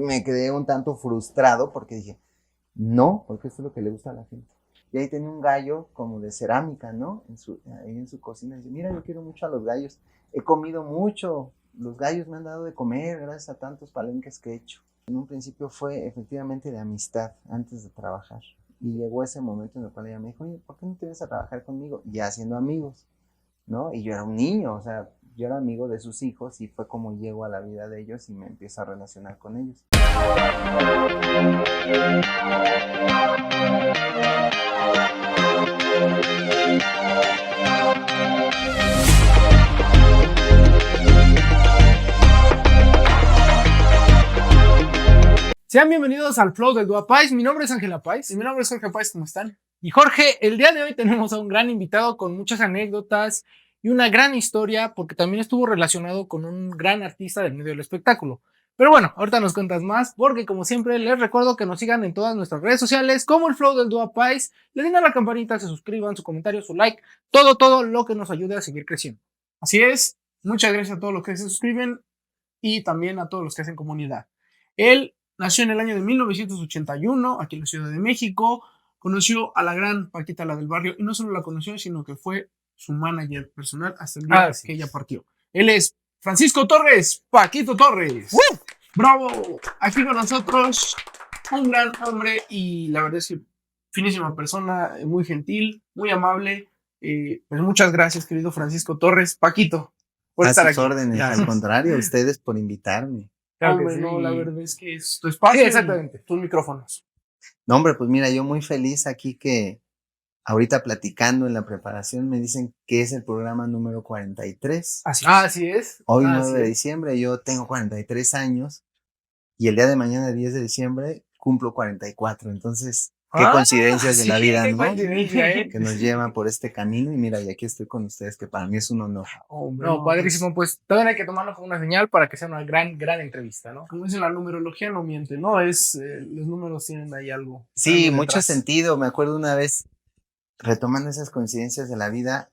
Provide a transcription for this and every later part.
me quedé un tanto frustrado porque dije, no, porque esto es lo que le gusta a la gente. Y ahí tenía un gallo como de cerámica, ¿no? Ahí en su cocina. Dice, mira, yo quiero mucho a los gallos. He comido mucho. Los gallos me han dado de comer gracias a tantos palenques que he hecho. En un principio fue efectivamente de amistad antes de trabajar. Y llegó ese momento en el cual ella me dijo, oye, ¿por qué no te vienes a trabajar conmigo? Ya siendo amigos, ¿no? Y yo era un niño, o sea, yo era amigo de sus hijos y fue como llego a la vida de ellos y me empiezo a relacionar con ellos. Sean bienvenidos al Flow del Dua Pais. Mi nombre es Ángela Pais. Y mi nombre es Jorge Pais, ¿cómo están? Y Jorge, el día de hoy tenemos a un gran invitado con muchas anécdotas y una gran historia, porque también estuvo relacionado con un gran artista del medio del espectáculo. Pero bueno, ahorita nos cuentas más, porque como siempre les recuerdo que nos sigan en todas nuestras redes sociales, como el Flow del Dua Pais. Le den a la campanita, se suscriban, su comentario, su like, todo lo que nos ayude a seguir creciendo. Así es, muchas gracias a todos los que se suscriben y también a todos los que hacen comunidad. Él nació en el año de 1981, aquí en la Ciudad de México. Conoció a la gran Paquita, la del barrio, y no solo la conoció, sino que fue su manager personal hasta el día que ella partió. Él es Francisco Torres, Paquito Torres. ¡Woo! ¡Bravo! Aquí con nosotros, un gran hombre y la verdad es que finísima persona, muy gentil, muy amable. Pues muchas gracias, querido Francisco Torres. Paquito, por A estar sus aquí. órdenes, al contrario, a ustedes por invitarme. Claro que Hombre, sí. no, la verdad es que es tu espacio. Sí, exactamente. Tus micrófonos. No, hombre, pues mira, yo muy feliz aquí que ahorita platicando en la preparación me dicen que es el programa número 43. Así es. Hoy Así 9 de es. diciembre, yo tengo 43 años y el día de mañana, 10 de diciembre, cumplo 44. Entonces, qué coincidencias de la vida, qué ¿no? coincidencia, Que nos llevan por este camino y mira, y aquí estoy con ustedes, que para mí es un honor. Hombre, No, padrísimo, pues también hay que tomarlo como una señal para que sea una gran entrevista, ¿no? Como dicen, la numerología no miente, ¿no? Los números tienen ahí algo. Sí, algo mucho detrás. sentido. Me acuerdo una vez, retomando esas coincidencias de la vida,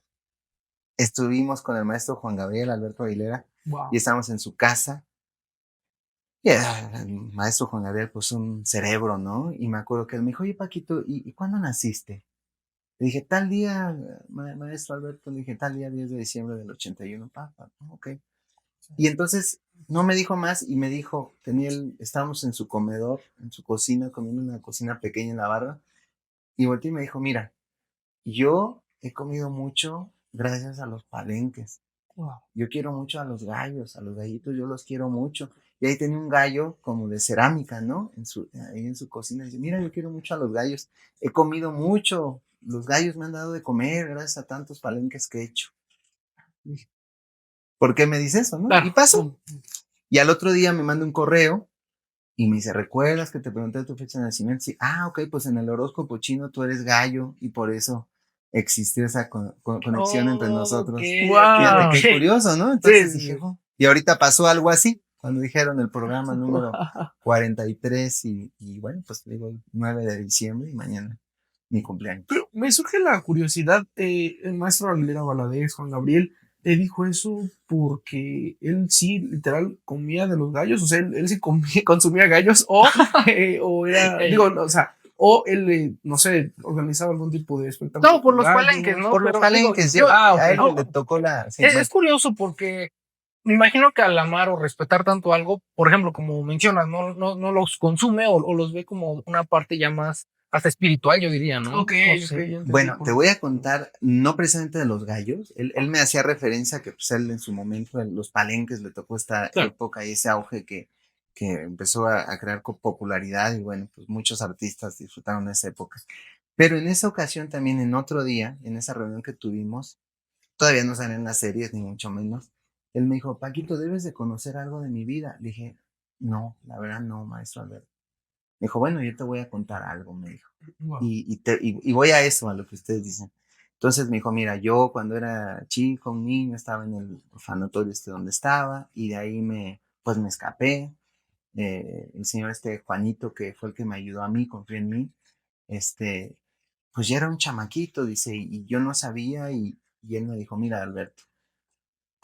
estuvimos con el maestro Juan Gabriel Alberto Aguilera Wow. y estábamos en su casa. Y el maestro Juan Gabriel, pues un cerebro, ¿no? Y me acuerdo que él me dijo, oye, Paquito, ¿y cuándo naciste? Le dije, tal día, maestro Alberto, le dije, tal día, 10 de diciembre del 81, papá, ok. Y entonces no me dijo más y me dijo, estábamos en su comedor, en su cocina, comiendo en una cocina pequeña en la barra, y volteé y me dijo, mira, yo he comido mucho gracias a los palenques. Wow. Yo quiero mucho a los gallos, a los gallitos, yo los quiero mucho. Y ahí tenía un gallo como de cerámica, ¿no? Ahí en su cocina. Dice, mira, yo quiero mucho a los gallos. He comido mucho. Los gallos me han dado de comer gracias a tantos palenques que he hecho. Dije, ¿por qué me dice eso, no? Claro. Y pasó. Y al otro día me manda un correo y me dice, ¿recuerdas que te pregunté tu fecha de nacimiento? Sí, ok, pues en el horóscopo chino tú eres gallo y por eso existió esa conexión entre nosotros. Fíjate qué curioso, ¿no? Entonces dije, oh. Y ahorita pasó algo así, cuando dijeron el programa número 43 y bueno, pues digo 9 de diciembre y mañana mi cumpleaños. Pero me surge la curiosidad, el maestro Aguilera Valadez, Juan Gabriel, te dijo eso porque él sí, literal, comía de los gallos, o sea, él sí consumía gallos, o era, digo, o sea, o él, no sé, organizaba algún tipo de espectáculo. No, por los palenques, ¿no? Por los palenques, digo, a él le tocó la... Sí, es curioso porque me imagino que al amar o respetar tanto algo, por ejemplo, como mencionas, no los consume o los ve como una parte ya más hasta espiritual, yo diría, ¿no? Ok, No sé. Bueno, te voy a contar, no precisamente de los gallos, él me hacía referencia que pues él en su momento, en los palenques le tocó esta época y ese auge que empezó a crear popularidad y bueno, pues muchos artistas disfrutaron de esa época. Pero en esa ocasión también, en otro día, en esa reunión que tuvimos, todavía no salen las series, ni mucho menos, él me dijo, Paquito, debes de conocer algo de mi vida. Le dije, no, la verdad no, maestro Alberto. Me dijo, bueno, yo te voy a contar algo, me dijo. Wow. Y voy a eso, a lo que ustedes dicen. Entonces me dijo, mira, yo cuando era chico, un niño, estaba en el orfanatorio donde estaba, y de ahí pues me escapé. El señor Juanito, que fue el que me ayudó a mí, confió en mí, pues ya era un chamaquito, dice, y yo no sabía, y él me dijo, mira, Alberto,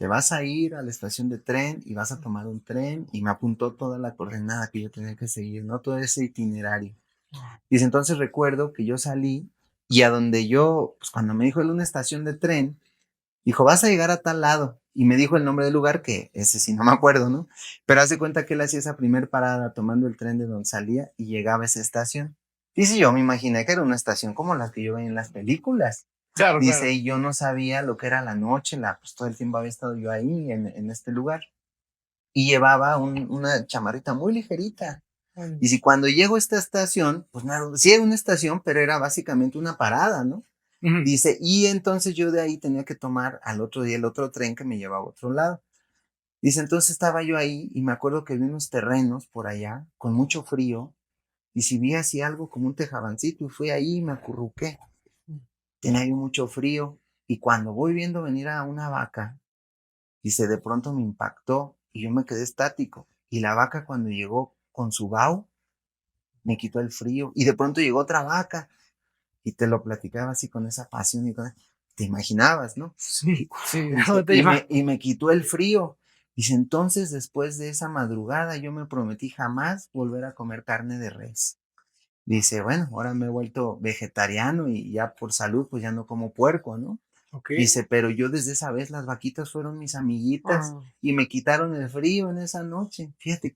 te vas a ir a la estación de tren y vas a tomar un tren, y me apuntó toda la coordenada que yo tenía que seguir, ¿no? Todo ese itinerario. Dice, entonces recuerdo que yo salí y a donde yo, pues cuando me dijo él una estación de tren, dijo, vas a llegar a tal lado. Y me dijo el nombre del lugar, que ese sí no me acuerdo, ¿no? Pero hace cuenta que él hacía esa primer parada tomando el tren de donde salía y llegaba a esa estación. Dice, yo me imaginé que era una estación como las que yo veía en las películas. Claro, Dice, claro. y yo no sabía lo que era la noche, pues todo el tiempo había estado yo ahí en este lugar. Y llevaba una chamarrita muy ligerita. Y si cuando llego a esta estación, pues no, sí era una estación, pero era básicamente una parada, ¿no? Ujú. Dice, y entonces yo de ahí tenía que tomar al otro día el otro tren que me llevaba a otro lado. Dice, entonces estaba yo ahí y me acuerdo que vi unos terrenos por allá con mucho frío, y si vi así algo como un tejabancito y fui ahí y me acurruqué. Tenía yo mucho frío y cuando voy viendo venir a una vaca, dice, de pronto me impactó y yo me quedé estático. Y la vaca cuando llegó con su vaho, me quitó el frío y de pronto llegó otra vaca y te lo platicaba así con esa pasión y te imaginabas, ¿no? Sí, sí, no Dice, te iba. y me quitó el frío. Dice, entonces después de esa madrugada yo me prometí jamás volver a comer carne de res. Dice, bueno, ahora me he vuelto vegetariano y ya por salud pues ya no como puerco, ¿no? Ok. Dice, pero yo desde esa vez las vaquitas fueron mis amiguitas y me quitaron el frío en esa noche. Fíjate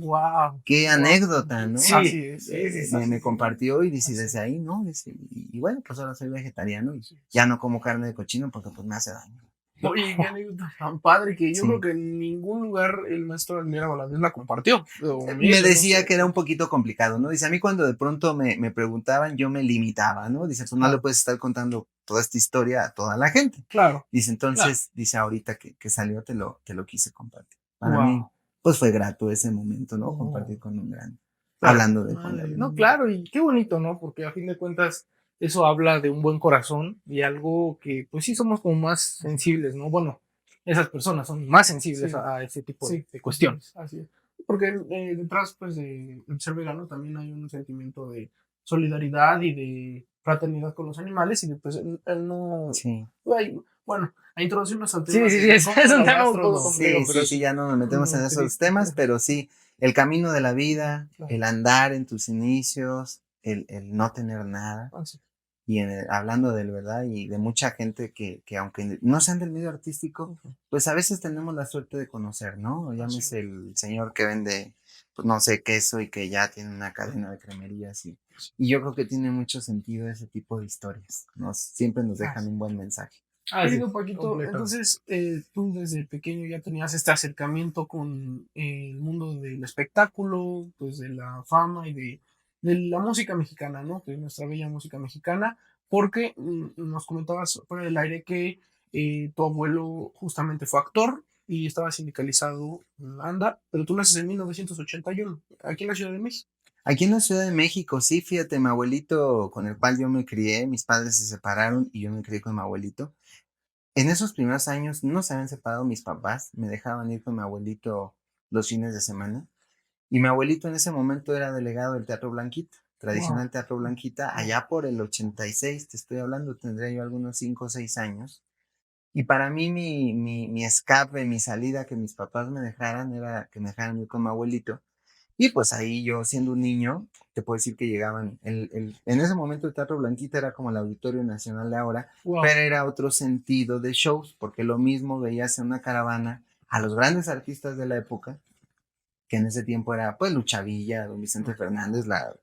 Wow. qué Wow. anécdota, ¿no? Así es, sí, sí, sí, Me sí, sí. compartió y dice, Así desde es. ahí, ¿no? Dice, y bueno, pues ahora soy vegetariano y Sí. ya no como carne de cochino porque pues me hace daño. Oye, qué anécdota tan padre que yo creo Sí. que en ningún lugar el maestro Daniel Valadez la compartió. O Me Emilio, no decía sé. que era un poquito complicado, ¿no? Dice, a mí cuando de pronto me preguntaban, yo me limitaba, ¿no? Dice, pues no le Claro, puedes estar contando toda esta historia a toda la gente. claro, Dice, claro. entonces, dice, ahorita que salió, te lo quise compartir. Para mí, Wow. pues fue grato ese momento, ¿no? Oh, Compartir con un gran, claro. hablando de Juan Madre. Gabriel. No, claro, y qué bonito, ¿no? Porque a fin de cuentas eso habla de un buen corazón y algo que pues sí somos como más sensibles, ¿no? Bueno, esas personas son más sensibles Sí, a ese tipo sí, de cuestiones. así es. Porque detrás pues de ser vegano también hay un sentimiento de solidaridad y de fraternidad con los animales y de, pues él no... Sí. Ay, bueno, a introducirnos al Sí, tema sí, sí, de cómo es son un los tema un rastros, poco no. complejo, Sí, pero sí, sí, ya no nos metemos en No, esos sí, temas, pero sí, el camino de la vida, claro. el andar en tus inicios, el no tener nada, Así. y hablando de verdad y de mucha gente que aunque no sean del medio artístico, Ujú. pues a veces tenemos la suerte de conocer, ¿no? Así Llámese es. el señor que vende, pues no sé, queso y que ya tiene una cadena de cremerías y yo creo que tiene mucho sentido ese tipo de historias, siempre nos dejan Así. un buen mensaje. así Querido es, Paquito, completamente. entonces tú desde pequeño ya tenías este acercamiento con el mundo del espectáculo, pues de la fama y de la música mexicana, ¿no? Que es nuestra bella música mexicana, porque nos comentabas fuera del aire que tu abuelo justamente fue actor y estaba sindicalizado en la ANDA, pero tú naces en 1981, aquí en la Ciudad de México. Aquí en la Ciudad de México, sí, fíjate, mi abuelito con el cual yo me crié, mis padres se separaron y yo me crié con mi abuelito. En esos primeros años no se habían separado mis papás, me dejaban ir con mi abuelito los fines de semana. Y mi abuelito en ese momento era delegado del Teatro Blanquita, Wow. tradicional Teatro Blanquita, allá por el 86, te estoy hablando, tendría yo algunos 5 o 6 años. Y para mí mi escape, mi salida, que mis papás me dejaran, era que me dejaran ir con mi abuelito. Y pues ahí yo, siendo un niño, te puedo decir que llegaban, en ese momento el Teatro Blanquita era como el Auditorio Nacional de ahora, Wow. pero era otro sentido de shows, porque lo mismo veías en una caravana a los grandes artistas de la época, que en ese tiempo era pues Lucha Villa, Don Vicente Fernández, la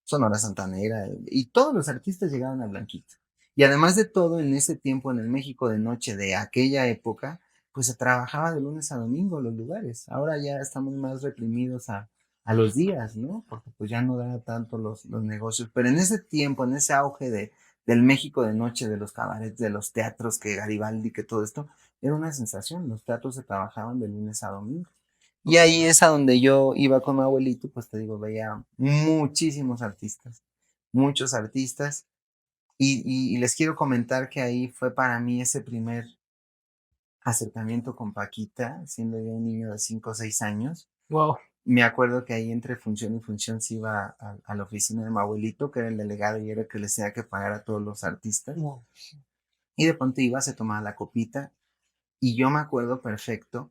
Sonora Santanera, y todos los artistas llegaban a Blanquita. Y además de todo, en ese tiempo, en el México de noche de aquella época, pues se trabajaba de lunes a domingo los lugares. Ahora ya estamos más reprimidos a los días, ¿no? Porque pues ya no da tanto los negocios. Pero en ese tiempo, en ese auge del México de noche, de los cabarets, de los teatros, que Garibaldi, que todo esto, era una sensación. Los teatros se trabajaban de lunes a domingo. Y ahí es a donde yo iba con mi abuelito, pues te digo, veía muchísimos artistas, muchos artistas. Y les quiero comentar que ahí fue para mí ese primer acercamiento con Paquita, siendo yo un niño de 5 o 6 años. Wow. Me acuerdo que ahí entre función y función se iba a la oficina de mi abuelito, que era el delegado y era el que les tenía que pagar a todos los artistas. Wow. Y de pronto iba, se tomaba la copita Y yo me acuerdo perfecto,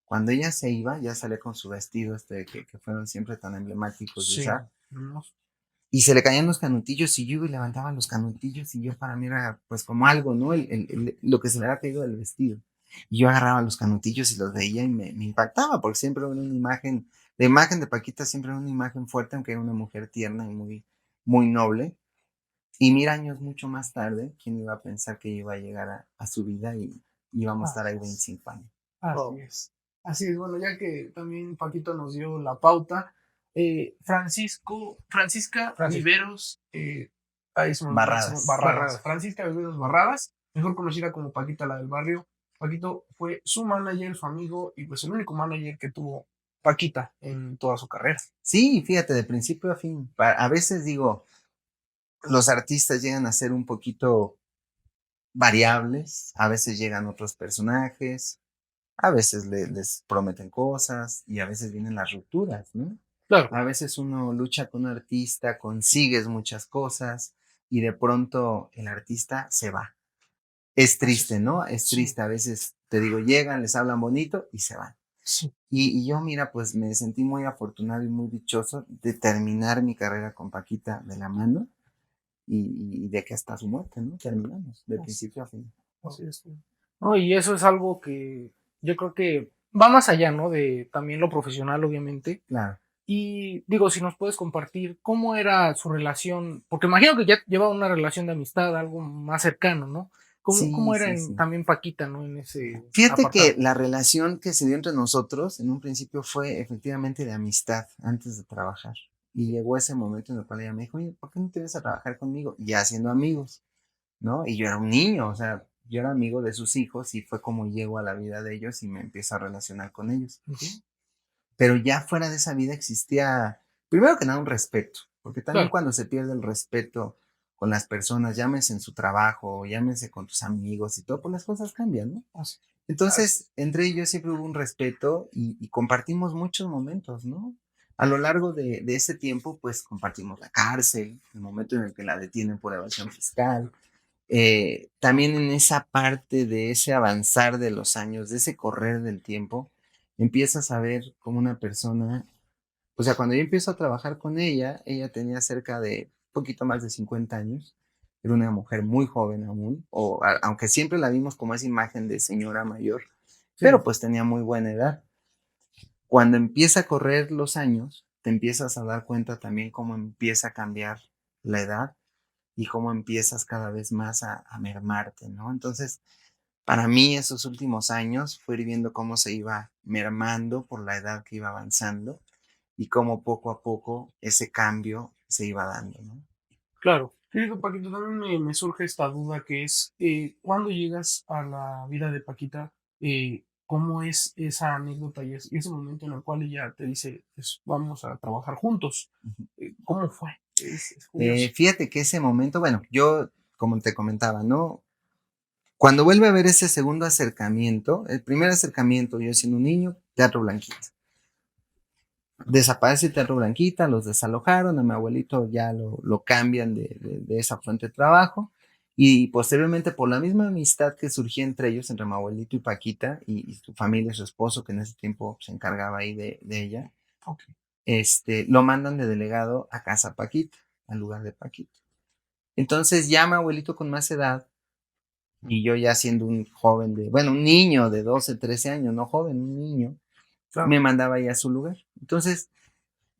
cuando ella se iba, ya salía con su vestido que fueron siempre tan emblemáticos de Sí. usar, Hermoso. y se le caían los canutillos y yo iba y levantaba los canutillos y yo para mí era pues como algo, ¿no? Lo que se le había caído del vestido. Y yo agarraba los canutillos y los veía y me impactaba porque siempre era una imagen, la imagen de Paquita siempre era una imagen fuerte, aunque era una mujer tierna y muy noble. Y mira, años mucho más tarde, ¿quién iba a pensar que iba a llegar a su vida y íbamos a estar ahí 25 años? Así es. Así es, bueno, ya que también Paquito nos dio la pauta, Francisca Francisco. Viveros, ahí se me olvidó, Barradas. Francisca Viveros Barradas, mejor conocida como Paquita la del barrio. Paquito fue su manager, su amigo y pues el único manager que tuvo Paquita en toda su carrera. Sí, fíjate, de principio a fin. A veces digo, los artistas llegan a ser un poquito variables, a veces llegan otros personajes, a veces les prometen cosas y a veces vienen las rupturas, ¿no? Claro. A veces uno lucha con un artista, consigues muchas cosas y de pronto el artista se va. Es triste, ¿no? Es triste. A veces, te digo, llegan, les hablan bonito y se van. Sí. Y yo, mira, pues me sentí muy afortunado y muy dichoso de terminar mi carrera con Paquita de la mano y de que hasta su muerte, ¿no? Terminamos, de principio a fin. Así es. No, y eso es algo que yo creo que va más allá, ¿no? De también lo profesional, obviamente. Claro. Y digo, si nos puedes compartir cómo era su relación, porque imagino que ya llevaba una relación de amistad, algo más cercano, ¿no? ¿Cómo era Sí. también Paquita, ¿no? En ese Fíjate apartado. que la relación que se dio entre nosotros en un principio fue efectivamente de amistad antes de trabajar. Y llegó ese momento en el cual ella me dijo, oye, ¿por qué no te vienes a trabajar conmigo? Ya siendo amigos, ¿no? Y yo era un niño, o sea, yo era amigo de sus hijos y fue como llego a la vida de ellos y me empiezo a relacionar con ellos. Pero ya fuera de esa vida existía, primero que nada, un respeto, porque también Claro. cuando se pierde el respeto con las personas, llámese en su trabajo, llámese con tus amigos y todo, pues las cosas cambian, ¿no? Entonces, entre ellos siempre hubo un respeto y compartimos muchos momentos, ¿no? A lo largo de ese tiempo, pues compartimos la cárcel, el momento en el que la detienen por evasión fiscal. También en esa parte de ese avanzar de los años, de ese correr del tiempo, empiezas a ver como una persona, o sea, cuando yo empiezo a trabajar con ella tenía cerca de poquito más de 50 años, era una mujer muy joven aún, aunque siempre la vimos como esa imagen de señora mayor, pero pues tenía muy buena edad. Cuando empieza a correr los años, te empiezas a dar cuenta también cómo empieza a cambiar la edad y cómo empiezas cada vez más a mermarte, ¿no? Entonces, para mí esos últimos años fue ir viendo cómo se iba mermando por la edad que iba avanzando y cómo poco a poco ese cambio se iba dando, ¿no? Claro. Fíjate, Paquito, también me surge esta duda que es, cuando llegas a la vida de Paquita, ¿cómo es esa anécdota y ese momento en el cual ella te dice, pues, vamos a trabajar juntos? Ujú. ¿Cómo fue? Es curioso. Fíjate que ese momento, bueno, yo, como te comentaba, ¿no? Cuando vuelve a haber ese segundo acercamiento, el primer acercamiento, yo siendo un niño, Teatro Blanquita. Desaparece el Teatro Blanquita, los desalojaron, a mi abuelito ya lo cambian de esa fuente de trabajo y posteriormente por la misma amistad que surgía entre ellos, entre mi abuelito y Paquita y su familia, su esposo que en ese tiempo se encargaba ahí de ella, lo mandan de delegado a casa Paquita, al lugar de Paquita. Entonces ya mi abuelito con más edad y yo ya siendo un joven un niño de 12, 13 años, no joven, un niño, Claro. me mandaba ahí a su lugar. Entonces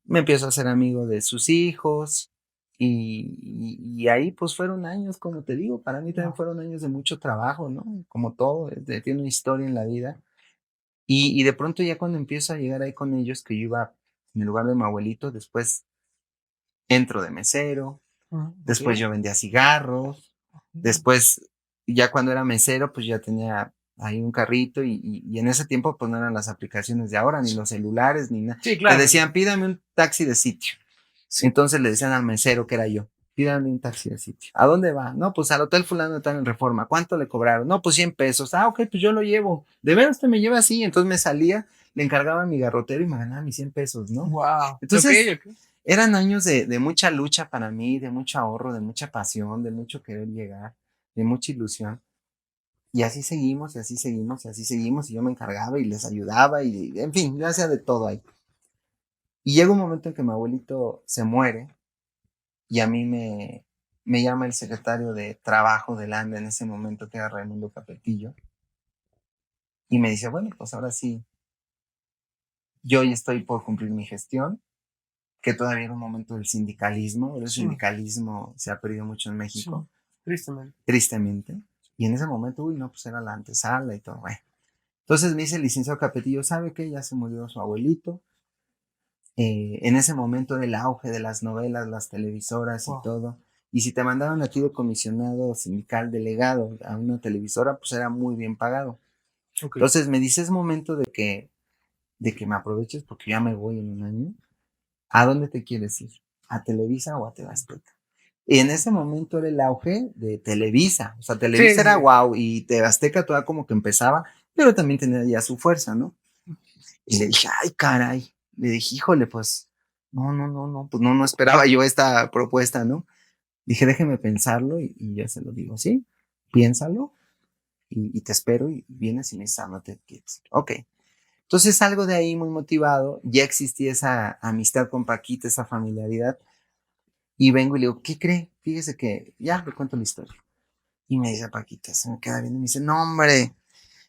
me empiezo a hacer amigo de sus hijos y ahí pues fueron años, como te digo, para mí también fueron años de mucho trabajo, ¿no? Como todo, tiene una historia en la vida. Y de pronto ya cuando empiezo a llegar ahí con ellos, que yo iba en el lugar de mi abuelito, después entro de mesero, después yo vendía cigarros, después ya cuando era mesero pues ya tenía ahí un carrito y en ese tiempo pues no eran las aplicaciones de ahora, ni los celulares, ni nada. Sí, claro. Te decían, pídame un taxi de sitio. Sí. Entonces le decían al mesero, que era yo, pídame un taxi de sitio. ¿A dónde va? No, pues al hotel fulano está en Reforma. ¿Cuánto le cobraron? No, pues 100 pesos. Ah, ok, pues yo lo llevo. ¿De veras usted me lleva así? Entonces me salía, le encargaba a mi garrotero y me ganaba mis 100 pesos, ¿no? Wow. Entonces, eran años de mucha lucha para mí, de mucho ahorro, de mucha pasión, de mucho querer llegar, de mucha ilusión. Y así seguimos, y así seguimos, y así seguimos, y yo me encargaba y les ayudaba, y en fin, yo hacía de todo ahí. Y llega un momento en que mi abuelito se muere, y a mí me llama el secretario de Trabajo del ANDA en ese momento, que era Raimundo Capetillo, y me dice, bueno, pues ahora sí, yo ya estoy por cumplir mi gestión, que todavía era un momento del sindicalismo, el Sí, sindicalismo se ha perdido mucho en sí, México, tristemente. tristemente, y en ese momento, uy, no, pues era la antesala y todo, bueno. Entonces me dice el licenciado Capetillo, ¿sabe qué? Ya se murió su abuelito. En ese momento era el auge de las novelas, las televisoras y Wow. todo. Y si te mandaban a ti de comisionado sindical delegado a una televisora, pues era muy bien pagado. Ok. Entonces me dice, es momento de que me aproveches porque ya me voy en un año. ¿A dónde te quieres ir? ¿A Televisa o a TV Azteca? Y en ese momento era el auge de Televisa. O sea, Sí, Televisa sí, era sí. wow y TV Azteca toda como que empezaba, pero también tenía ya su fuerza, ¿no? Y le dije, ay, caray. Le dije, híjole, pues, no, pues no esperaba yo esta propuesta, ¿no? Dije, déjeme pensarlo y ya se lo digo, ¿sí? Piénsalo y te espero y vienes y me dices, no te quieres. Ok. Entonces salgo de ahí muy motivado, ya existía esa amistad con Paquita, esa familiaridad, y vengo y le digo, ¿qué cree? Fíjese que ya le cuento la historia. Y me dice Paquita, se me queda viendo y me dice, no, hombre,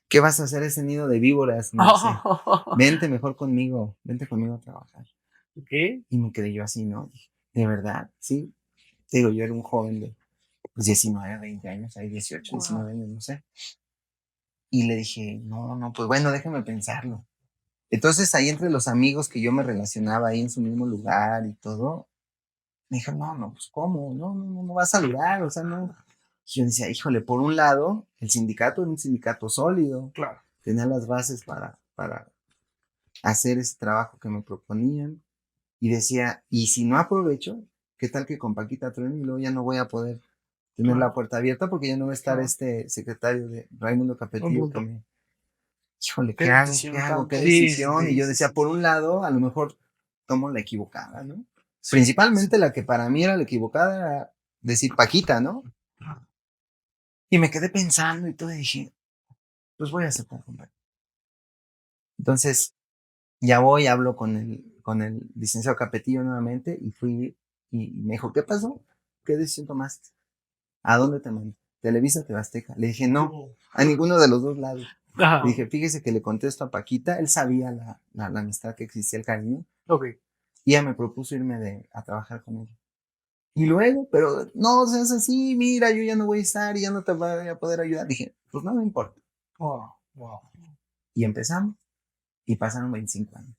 ¿qué vas a hacer ese nido de víboras? Me dice, vente mejor conmigo, vente conmigo a trabajar. Ok. Y me quedé yo así, ¿no? Dije, de verdad, sí. Te digo, yo era un joven de pues, 19, 20 años, ahí 18, 19 Wow. años, no sé. Y le dije, no, pues bueno, déjame pensarlo. Entonces ahí entre los amigos que yo me relacionaba ahí en su mismo lugar y todo, me dijo, no, pues ¿cómo? No vas a lograr, o sea, no. Y yo decía, híjole, por un lado, el sindicato era un sindicato sólido, Claro. tenía las bases para hacer ese trabajo que me proponían. Y decía, y si no aprovecho, ¿qué tal que con Paquita trueno y luego ya no voy a poder tener la Claro. puerta abierta porque ya no va a estar Claro. este secretario de Raimundo Un Capetillo que punto. me, híjole, Qué ¿qué hago? ¿Qué decisión hago? tan. ¿Qué Sí, sí, decisión? Y sí, yo sí, decía, sí. por un lado, a lo mejor tomo la equivocada, ¿no? Sí, sí. Principalmente la que para mí era la equivocada era decir Paquita, ¿no? Y me quedé pensando y todo y dije, pues voy a aceptar con Paquita. Entonces, ya voy, hablo con el licenciado Capetillo nuevamente y fui y me dijo, ¿qué pasó? ¿Qué decisión tomaste? ¿A dónde te mando? ¿Televisa o TV Azteca? Le dije, no, Wow. a ninguno de los dos lados. Le Ajá. dije, fíjese que le contesto a Paquita, él sabía la amistad que existía, el cariño, Ok. y ella me propuso irme a trabajar con ella. Y luego, pero no seas así, mira, yo ya no voy a estar y ya no te voy a poder ayudar. Dije, pues no me importa. Wow. Wow. Y empezamos, y pasaron 25 años.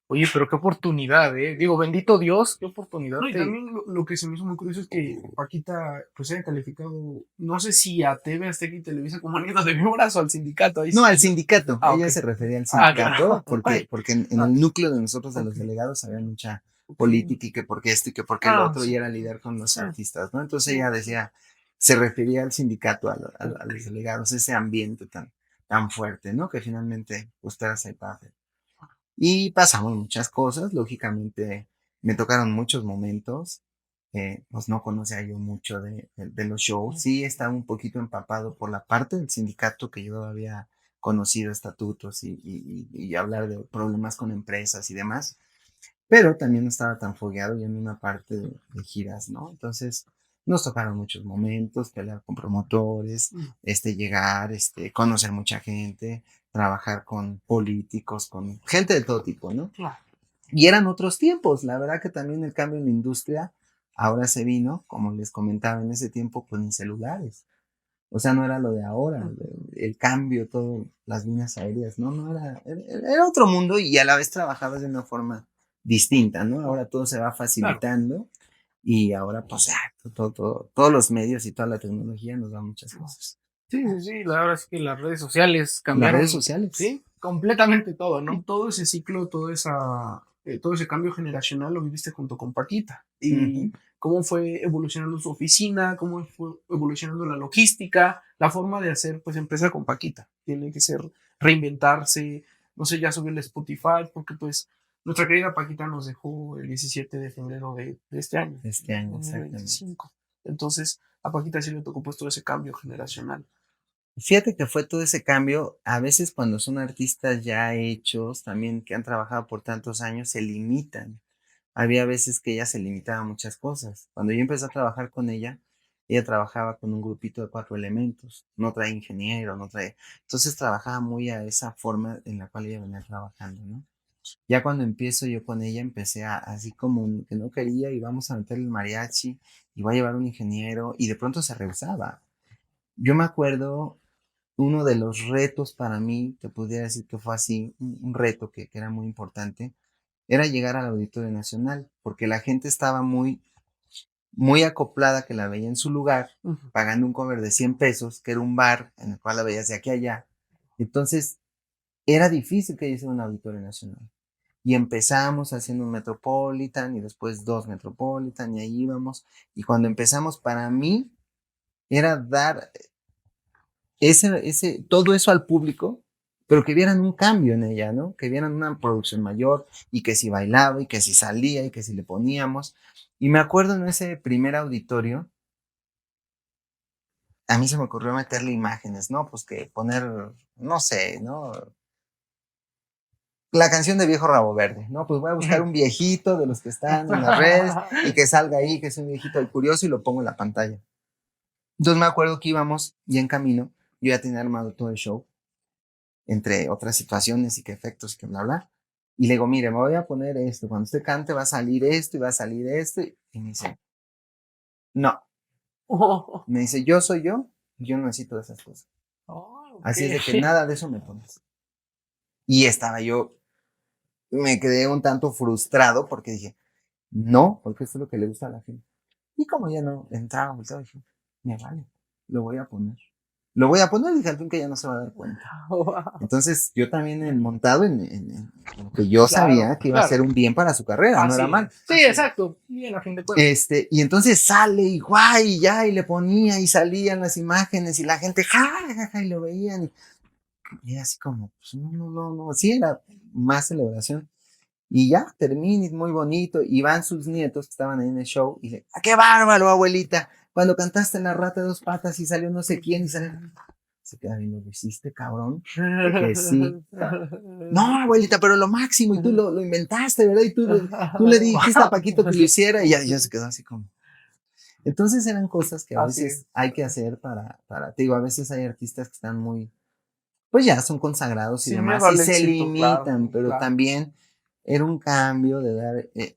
Oye, pero qué oportunidad, ¿eh? Digo, bendito Dios, qué oportunidad No, y te. también lo que se me hizo muy curioso es que Paquita pues haya calificado, no sé si a TV Azteca y Televisa como nido de víboras o al sindicato. Ahí No, sí. al sindicato. Ah, ok. Ella se refería al Ah, sindicato claro. porque en Ah, el núcleo de nosotros, de ok. los delegados, había mucha Ok. política y que porque esto y que porque el Ah, otro, y sí. era lidiar con los Sí. artistas, ¿no? Entonces Sí. ella decía, se refería al sindicato, a Ok. los delegados, ese ambiente tan fuerte, ¿no? Que finalmente ustedes ahí para hacer. Y pasamos muchas cosas, lógicamente me tocaron muchos momentos, pues no conocía yo mucho de los shows, sí estaba un poquito empapado por la parte del sindicato que yo había conocido estatutos y hablar de problemas con empresas y demás, pero también no estaba tan fogueado ya en una parte de giras, ¿no? Entonces nos tocaron muchos momentos, pelear con promotores, Mm, llegar, conocer mucha gente, trabajar con políticos, con gente de todo tipo, ¿no? claro. Y eran otros tiempos, la verdad que también el cambio en la industria ahora se vino, como les comentaba en ese tiempo, pues en celulares. O sea, no era lo de ahora, Mm, el cambio, todo, las líneas aéreas, no era otro mundo y a la vez trabajabas de una forma distinta, ¿no? claro. Ahora todo se va Claro. facilitando y ahora, pues, todos los medios y toda la tecnología nos dan muchas cosas. Sí, sí, sí. La verdad es que las redes sociales Las redes cambiaron, sociales. sí, completamente todo, Y ¿no? todo ese ciclo, todo ese cambio generacional lo viviste junto con Paquita. Y Ujú. cómo fue evolucionando su oficina, cómo fue evolucionando la logística, la forma de hacer pues empresa con Paquita. Tiene que ser reinventarse, no sé, ya subirle Spotify, porque pues nuestra querida Paquita nos dejó el 17 de febrero de este año, Este de año, exactamente. 2025. Entonces, a Paquita sí le tocó pues todo ese cambio generacional. Fíjate que fue todo ese cambio. A veces cuando son artistas ya hechos, también que han trabajado por tantos años, se limitan. Había veces que ella se limitaba a muchas cosas. Cuando yo empecé a trabajar con ella trabajaba con un grupito de 4 elementos, no trae ingeniero, no trae. Entonces trabajaba muy a esa forma en la cual ella venía trabajando, ¿no? Ya cuando empiezo yo con ella, empecé así como que no quería y vamos a meter el mariachi y voy a llevar un ingeniero y de pronto se rehusaba. Yo me acuerdo uno de los retos para mí, te podría decir que fue así, un reto que era muy importante, era llegar al Auditorio Nacional, porque la gente estaba muy acoplada que la veía en su lugar, pagando un cover de 100 pesos, que era un bar en el cual la veías de aquí a allá. Entonces, era difícil que hiciera un Auditorio Nacional. Y empezamos haciendo un Metropolitan y después 2 Metropolitan y ahí íbamos. Y cuando empezamos, para mí, era dar todo eso al público, pero que vieran un cambio en ella, ¿no? Que vieran una producción mayor y que si bailaba y que si salía y que si le poníamos. Y me acuerdo en ese primer auditorio, a mí se me ocurrió meterle imágenes, ¿no? Pues que poner, no sé, ¿no? La canción de Viejo Rabo Verde, ¿no? Pues voy a buscar un viejito de los que están en las redes y que salga ahí, que es un viejito curioso y lo pongo en la pantalla. Entonces me acuerdo que íbamos ya en camino, yo ya tenía armado todo el show, entre otras situaciones y que efectos, que bla, bla. Y le digo, mire, me voy a poner esto, cuando usted cante va a salir esto y va a salir esto. Y me dice, no. Me dice, yo soy yo no necesito de esas cosas. Así es de que nada de eso me pones. Y estaba yo, me quedé un tanto frustrado porque dije, no, porque esto es lo que le gusta a la gente. Y como ya no entraba, dije, me vale, lo voy a poner. Lo voy a poner y dije al fin que ya no se va a dar cuenta. Entonces, yo también montado en lo que yo sabía que iba a ser un bien para su carrera, no era mal. Sí, exacto. Bien, a fin de cuentas. Y entonces sale y guay, ya, y le ponía y salían las imágenes y la gente, y lo veían. Y así como, pues no, sí era más celebración. Y ya, termina, es muy bonito. Y van sus nietos que estaban ahí en el show y dicen, ¡ah, qué bárbaro, abuelita! Cuando cantaste La Rata de Dos Patas y salió no sé quién y salió... Se queda viendo, ¿lo hiciste, cabrón? Que sí. No, abuelita, pero lo máximo, y tú lo inventaste, ¿verdad? Y tú le dijiste a Paquito que lo hiciera, y ya se quedó así como. Entonces eran cosas que a veces hay que hacer te digo, a veces hay artistas que están muy, pues ya son consagrados y demás, y se limitan, pero también era un cambio de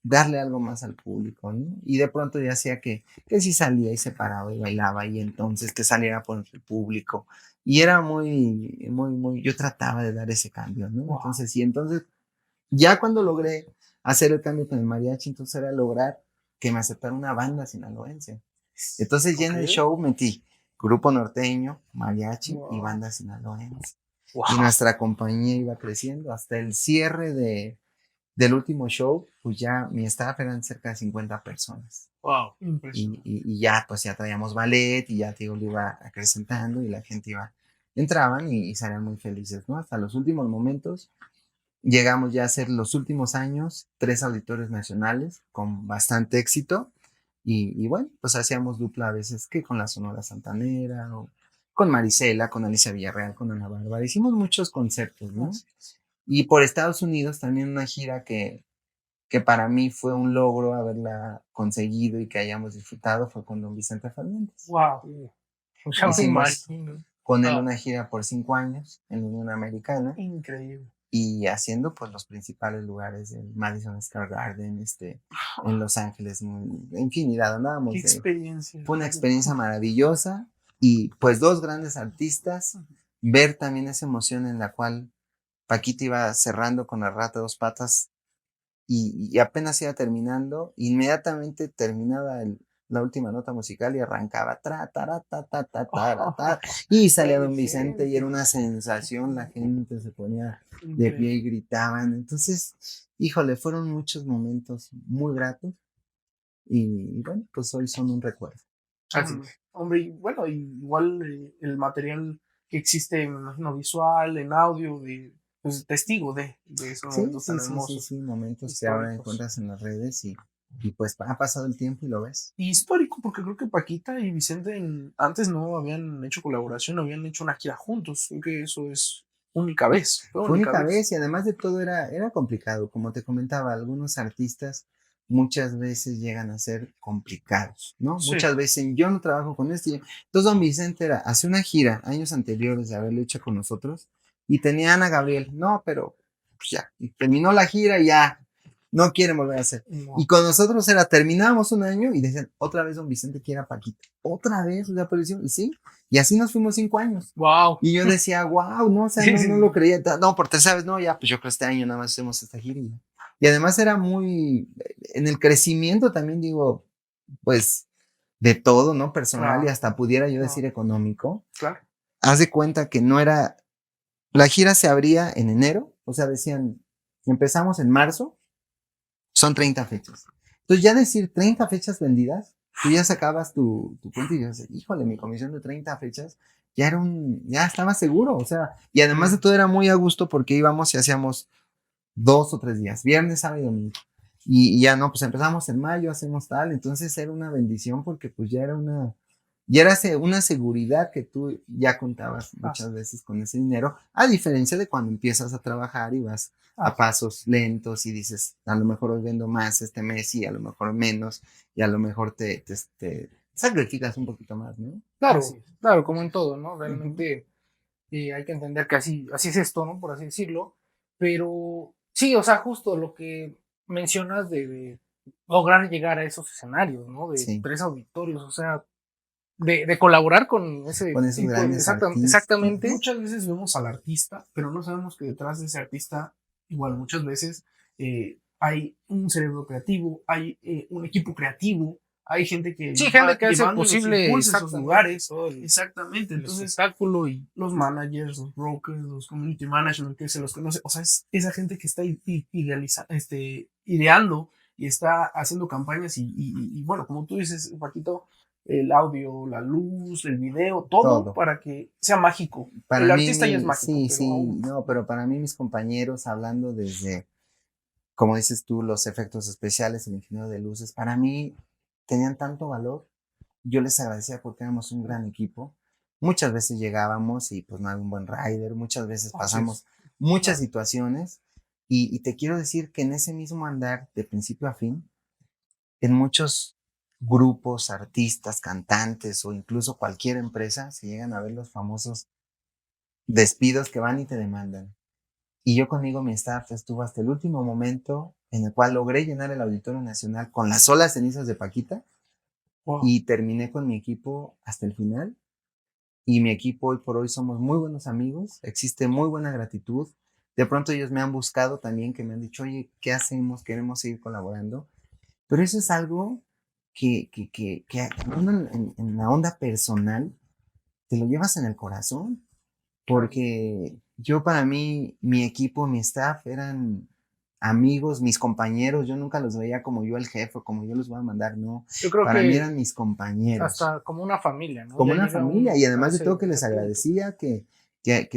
darle algo más al público, ¿no? Y de pronto ya hacía que si salía y se paraba y bailaba y entonces que saliera por el público. Y era muy, yo trataba de dar ese cambio, ¿no? Wow. Entonces, ya cuando logré hacer el cambio con el mariachi, entonces era lograr que me aceptara una banda sinaloense. Entonces ya en el show metí grupo norteño, mariachi y banda sinaloense. Wow. Y nuestra compañía iba creciendo hasta el cierre del último show, pues ya mi staff eran cerca de 50 personas. Wow, impresionante. Y ya, pues ya traíamos ballet y ya, te digo, lo iba acrecentando y la gente entraban y salían muy felices, ¿no? Hasta los últimos momentos llegamos ya a hacer los últimos años 3 auditorios nacionales con bastante éxito y bueno, pues hacíamos dupla a veces que con la Sonora Santanera o con Marisela, con Alicia Villarreal, con Ana Bárbara. Hicimos muchos conceptos, ¿no? Y por Estados Unidos también una gira que para mí fue un logro haberla conseguido y que hayamos disfrutado fue con don Vicente Fernández. Wow. Hicimos con él una gira por 5 años en la Unión Americana. Increíble. Y haciendo pues los principales lugares del Madison Square Garden, en Los Ángeles, infinidad, andábamos. Qué experiencia. Fue una experiencia maravillosa y pues 2 grandes artistas, ver también esa emoción en la cual Paquita iba cerrando con La Rata de Dos Patas y apenas iba terminando, inmediatamente terminaba la última nota musical y arrancaba y salía don Vicente y era una sensación, la gente se ponía de pie y gritaban. Entonces, híjole, fueron muchos momentos muy gratos y bueno, pues hoy son un recuerdo. Así. Hombre, y bueno, igual el material que existe, me imagino, visual, en audio, pues testigo de esos momentos tan hermosos. Sí, momentos que ahora encuentras en las redes y Y pues ha pasado el tiempo y lo ves. Y histórico, porque creo que Paquita y Vicente antes no habían hecho colaboración, no habían hecho una gira juntos. Creo que eso es única vez. Fue Fue única única vez. vez y además de todo era complicado. Como te comentaba, algunos artistas muchas veces llegan a ser complicados, ¿no? Sí. Muchas veces yo no trabajo con este. Entonces don Vicente hace una gira años anteriores de haberlo hecho con nosotros y tenía a Ana Gabriel. No, pero pues ya, y terminó la gira y ya, no quieren volver a hacer. No. Y con nosotros terminábamos un año y decían, otra vez don Vicente quiere a Paquita. Otra vez, la aparición. Y sí, y así nos fuimos 5 años. Wow. Y yo decía, wow, no, o sea, no lo creía. No, por tercera vez, no, ya, pues yo creo que este año nada más hacemos esta gira. Y además era muy, en el crecimiento también digo, pues, de todo, ¿no? Personal y hasta pudiera yo decir económico. Claro. Haz de cuenta que no era, la gira se abría en enero, o sea, decían, empezamos en marzo, son 30 fechas. Entonces ya decir 30 fechas vendidas, tú ya sacabas tu cuenta y yo decía, híjole, mi comisión de 30 fechas, ya estaba seguro, o sea, y además de todo era muy a gusto porque íbamos y hacíamos 2 o 3 días, viernes, sábado y domingo. Y ya no, pues empezamos en mayo, hacemos tal, entonces era una bendición porque pues ya era una seguridad que tú ya contabas muchas veces con ese dinero, a diferencia de cuando empiezas a trabajar y vas a pasos lentos y dices, a lo mejor hoy vendo más este mes y a lo mejor menos, y a lo mejor te sacrificas un poquito más, ¿no? Claro, claro, como en todo, ¿no? Realmente hay que entender que así es esto, ¿no? Por así decirlo. Pero sí, o sea, justo lo que mencionas de lograr llegar a esos escenarios, ¿no? De 3 auditorios, o sea, de colaborar con ese Con esos tipo grandes artistas. exactamente. Muchas veces vemos al artista, pero no sabemos que detrás de ese artista, igual muchas veces, hay un cerebro creativo, hay un equipo creativo, hay gente que gente que hace posible esos lugares. el Exactamente. Entonces, espectáculo y los managers, los brokers, los community management que se los conoce, o sea, es esa gente que está ideando y está haciendo campañas y bueno, como tú dices, Paquito, el audio, la luz, el video, todo para que sea mágico. Para el mí, artista ya es mágico. Pero para mí mis compañeros, hablando desde, como dices tú, los efectos especiales, el ingeniero de luces, para mí tenían tanto valor. Yo les agradecía porque éramos un gran equipo. Muchas veces llegábamos y pues no había un buen rider, muchas veces pasamos muchas situaciones y te quiero decir que en ese mismo andar de principio a fin, en muchos grupos, artistas, cantantes o incluso cualquier empresa se llegan a ver los famosos despidos que van y te demandan. Y yo conmigo, mi staff estuvo hasta el último momento en el cual logré llenar el Auditorio Nacional con las solas cenizas de Paquita. Y terminé con mi equipo hasta el final. Y mi equipo hoy por hoy somos muy buenos amigos, existe muy buena gratitud. De pronto ellos me han buscado también, que me han dicho, oye, ¿qué hacemos? Queremos seguir colaborando. Pero eso es algo que en la onda personal te lo llevas en el corazón. Porque yo para mí, mi equipo, mi staff eran amigos, mis compañeros, yo nunca los veía como yo el jefe, como yo los voy a mandar, no. Yo creo para que mí eran mis compañeros. Hasta como una familia, ¿no? Como una familia, y además de todo que les agradecía que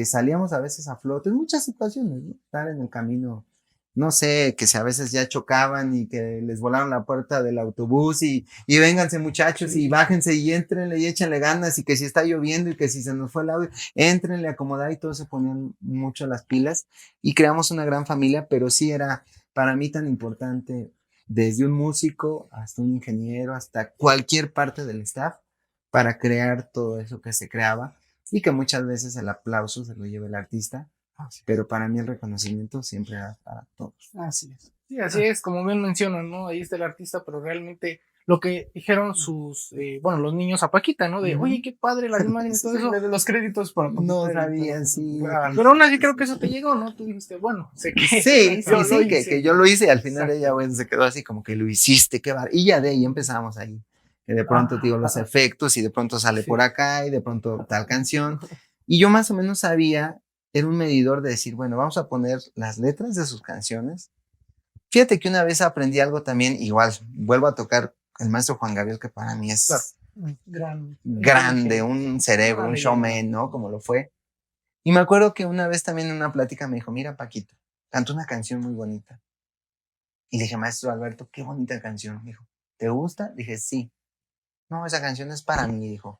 salíamos a veces a flote en muchas situaciones, ¿no? Estar en el camino, no sé, que si a veces ya chocaban y que les volaron la puerta del autobús y vénganse muchachos y bájense y éntrenle y échenle ganas y que si está lloviendo y que si se nos fue el audio, éntrenle a acomodar y todos se ponían mucho las pilas y creamos una gran familia, pero sí era para mí tan importante desde un músico hasta un ingeniero, hasta cualquier parte del staff para crear todo eso que se creaba y que muchas veces el aplauso se lo lleva el artista. Pero para mí el reconocimiento siempre era para todos. Así es. Sí, así es, como bien mencionan, ¿no? Ahí está el artista, pero realmente lo que dijeron los niños a Paquita, ¿no? De, oye, qué padre las imágenes, todo eso. De los créditos para no sabían, sí. Claro. Pero aún así creo que eso te llegó, ¿no? Tú dijiste, bueno, sé que... Sí, que yo lo hice y al final ella, bueno, se quedó así como que lo hiciste, qué bar. Y ya de ahí empezamos ahí. Que de pronto digo los efectos y de pronto sale por acá y de pronto tal canción. Y yo más o menos sabía, era un medidor de decir, bueno, vamos a poner las letras de sus canciones. Fíjate que una vez aprendí algo también, igual, vuelvo a tocar el maestro Juan Gabriel, que para mí es grande, un cerebro, un showman, ¿no? Como lo fue. Y me acuerdo que una vez también en una plática me dijo, mira, Paquito, cantó una canción muy bonita. Y le dije, maestro Alberto, qué bonita canción. Dijo, ¿te gusta? Dije, sí. No, esa canción es para mí, dijo.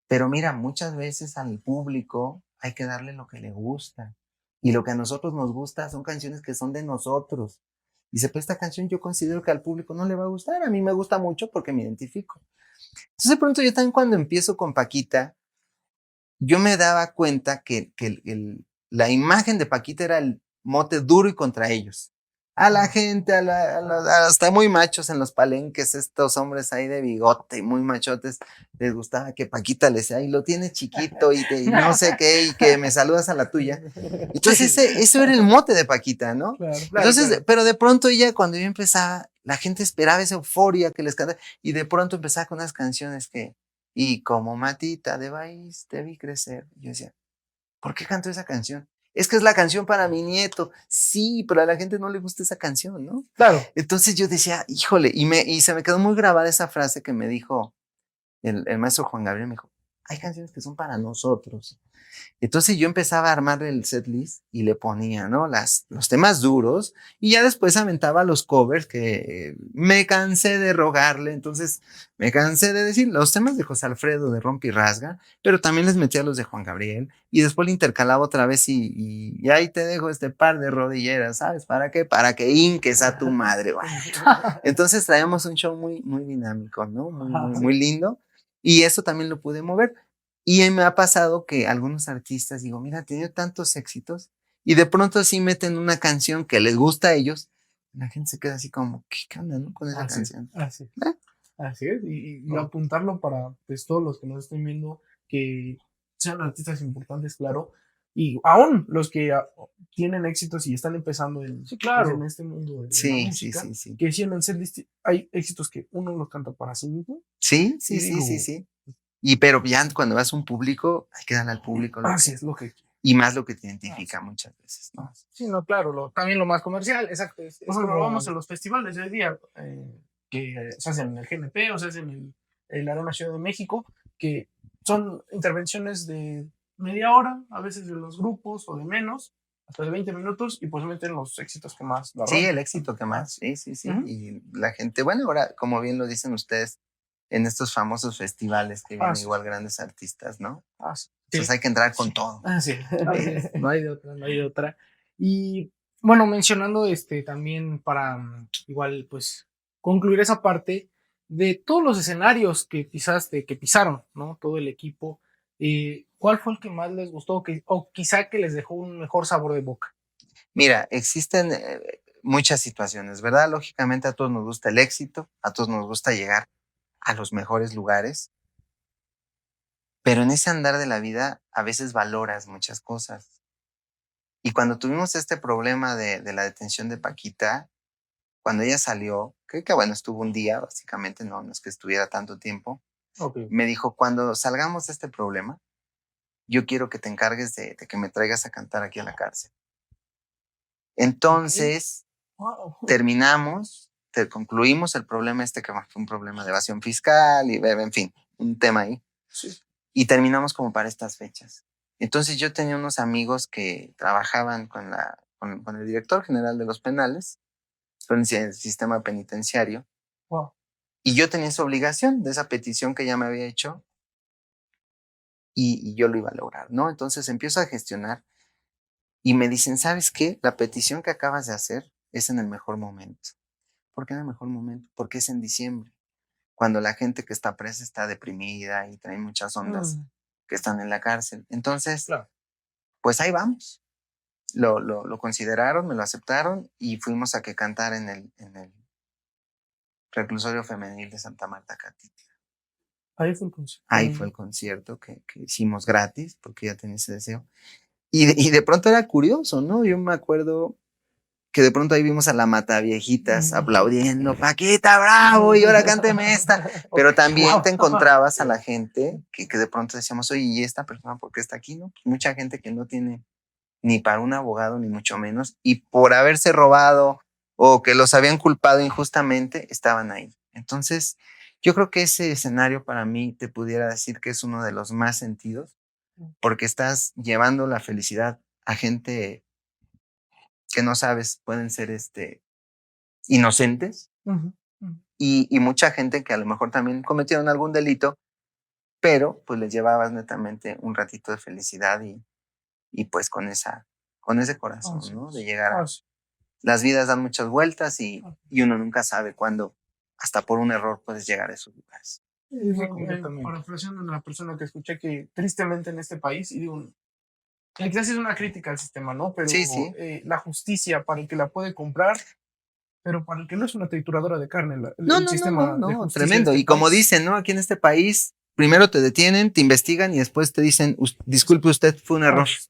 Pero mira, muchas veces al público hay que darle lo que le gusta. Y lo que a nosotros nos gusta son canciones que son de nosotros. Dice, pues esta canción yo considero que al público no le va a gustar. A mí me gusta mucho porque me identifico. Entonces de pronto yo también cuando empiezo con Paquita, yo me daba cuenta que la imagen de Paquita era el mote duro y contra ellos. A la gente, hasta muy machos en los palenques, estos hombres ahí de bigote, muy machotes, les gustaba que Paquita les decía, y lo tienes chiquito y no sé qué, y que me saludas a la tuya. Entonces eso era el mote de Paquita, ¿no? Claro, Entonces, claro. pero de pronto ella, cuando yo empezaba, la gente esperaba esa euforia que les cantaba, y de pronto empezaba con unas canciones que, y como matita de maíz te vi crecer. Y yo decía, ¿por qué canto esa canción? Es que es la canción para mi nieto. Sí, pero a la gente no le gusta esa canción, ¿no? Claro. Entonces yo decía, híjole, y se me quedó muy grabada esa frase que me dijo el maestro Juan Gabriel, me dijo, hay canciones que son para nosotros. Entonces yo empezaba a armar el setlist y le ponía, ¿no? Los temas duros y ya después aventaba los covers que me cansé de rogarle, entonces me cansé de decir los temas de José Alfredo de Rompe y Rasga, pero también les metía los de Juan Gabriel y después le intercalaba otra vez y ahí te dejo este par de rodilleras, ¿sabes? ¿Para qué? Para que hinques a tu madre. Bueno, entonces traíamos un show muy, muy dinámico, ¿no? Muy lindo y eso también lo pude mover. Y me ha pasado que algunos artistas, digo, mira, han tenido tantos éxitos y de pronto sí meten una canción que les gusta a ellos, la gente se queda así como, ¿qué onda, no? Con esa canción. Así, ¿Eh? así es. Y apuntarlo para pues, todos los que nos estén viendo, que sean artistas importantes, claro. Y aún los que tienen éxitos y están empezando Sí, claro. en este mundo de la Sí, música, sí. que sí en el setlist hay éxitos que uno los canta para sí mismo. Sí. Y digo, Y pero ya cuando vas a un público, hay que darle al público así es lo que. y más lo que te identifica muchas veces, ¿no? Sí, no, claro, también lo más comercial, exacto. Por ejemplo, vamos a los festivales de hoy día que se hacen en el GNP o se hacen en la Arena Ciudad de México, que son intervenciones de media hora, a veces de los grupos o de menos, hasta de 20 minutos, y pues meten los éxitos que más la Sí, el rompen. éxito que más, sí. Ujú. Y la gente, bueno, ahora, como bien lo dicen ustedes, en estos famosos festivales que vienen Sí. igual grandes artistas, ¿no? Sí. Entonces hay que entrar con todo. Sí, así es, no hay de otra, no hay de otra. Y bueno, mencionando también para igual pues concluir esa parte de todos los escenarios que pisaste, que pisaron, ¿no? Todo el equipo, ¿cuál fue el que más les gustó o quizá que les dejó un mejor sabor de boca? Mira, existen muchas situaciones, ¿verdad? Lógicamente a todos nos gusta el éxito, a todos nos gusta llegar a los mejores lugares, pero en ese andar de la vida a veces valoras muchas cosas. Y cuando tuvimos este problema de la detención de Paquita, cuando ella salió, que bueno, estuvo un día, básicamente, no es que estuviera tanto tiempo, Okay. me dijo, cuando salgamos de este problema, yo quiero que te encargues de que me traigas a cantar aquí a la cárcel. Entonces, Wow. terminamos, concluimos el problema que fue un problema de evasión fiscal y en fin, un tema ahí. Sí. Y terminamos como para estas fechas. Entonces yo tenía unos amigos que trabajaban con el director general de los penales, con el sistema penitenciario, Wow. y yo tenía esa obligación de esa petición que ya me había hecho y yo lo iba a lograr, ¿no? Entonces empiezo a gestionar y me dicen, ¿sabes qué? La petición que acabas de hacer es en el mejor momento. ¿Por qué en el mejor momento? Porque es en diciembre, cuando la gente que está presa está deprimida y trae muchas ondas que están en la cárcel. Entonces, Claro. pues ahí vamos. Lo consideraron, me lo aceptaron y fuimos a que cantara en el reclusorio femenil de Santa Marta, Catitla. Ahí fue el concierto. Ahí fue el concierto que hicimos gratis, porque ya tenía ese deseo. Y de pronto era curioso, ¿no? Yo me acuerdo que de pronto ahí vimos a la Mataviejitas aplaudiendo, Paquita, bravo, y ahora cánteme esta. Pero también te encontrabas a la gente que de pronto decíamos, oye, ¿y esta persona por qué está aquí? ¿No? Pues mucha gente que no tiene ni para un abogado, ni mucho menos, y por haberse robado o que los habían culpado injustamente, estaban ahí. Entonces, yo creo que ese escenario para mí te pudiera decir que es uno de los más sentidos, porque estás llevando la felicidad a gente que no sabes, pueden ser inocentes Ujú, ujú. y mucha gente que a lo mejor también cometieron algún delito, pero pues les llevabas netamente un ratito de felicidad y pues con ese corazón, Así ¿no? De es. llegar a... Así. Las vidas dan muchas vueltas y uno nunca sabe cuándo, hasta por un error, puedes llegar a esos lugares. Completamente. Parafraseando a la persona que escuché que tristemente en este país, y digo, quizás es una crítica al sistema, ¿no? Pero Sí, sí. la justicia para el que la puede comprar, pero para el que no es una trituradora de carne, No, el no, no, no, sistema de no, justicia de tremendo. este Y como país. dicen, ¿no? Aquí en este país, primero te detienen, te investigan y después te dicen, disculpe usted, fue un error. Sí.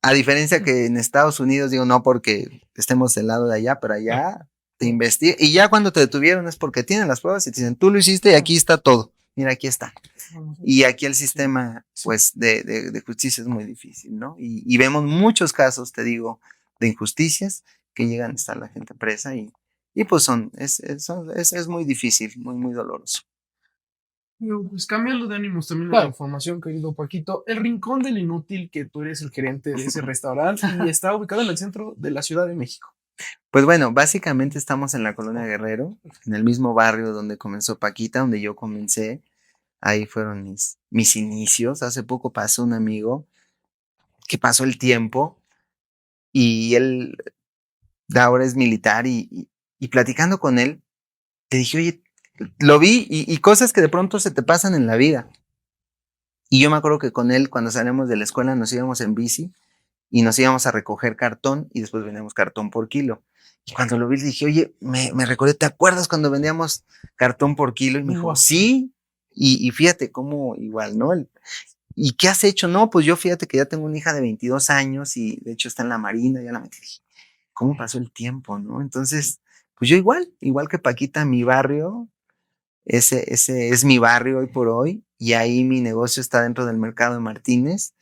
A diferencia que en Estados Unidos, digo, no porque estemos del lado de allá, pero allá te investigan. Y ya cuando te detuvieron es porque tienen las pruebas y te dicen, tú lo hiciste y aquí está todo. Mira, aquí está. Y aquí el sistema, pues, de justicia es muy difícil, ¿no? Y vemos muchos casos, te digo, de injusticias que llegan a estar la gente presa y pues es muy difícil, muy, muy doloroso. Pero, pues cambiando de ánimos también a la Claro. información, querido Paquito. El Rincón del Inútil, que tú eres el gerente de ese restaurante y está ubicado en el centro de la Ciudad de México. Pues bueno, básicamente estamos en la Colonia Guerrero, en el mismo barrio donde comenzó Paquita, donde yo comencé. Ahí fueron mis inicios. Hace poco pasó un amigo que pasó el tiempo y él ahora es militar y platicando con él, te dije, oye, lo vi y cosas que de pronto se te pasan en la vida. Y yo me acuerdo que con él, cuando salíamos de la escuela, nos íbamos en bici y nos íbamos a recoger cartón y después vendíamos cartón por kilo. Y cuando lo vi, le dije, oye, me recordé, ¿te acuerdas cuando vendíamos cartón por kilo? Y me dijo, Wow. sí. Y fíjate cómo igual, ¿no? ¿Y qué has hecho? No, pues yo fíjate que ya tengo una hija de 22 años y de hecho está en la Marina, ya la metí. Dije, ¿cómo pasó el tiempo, no? Entonces, pues yo igual que Paquita, mi barrio, ese es mi barrio hoy por hoy y ahí mi negocio está dentro del mercado de Martínez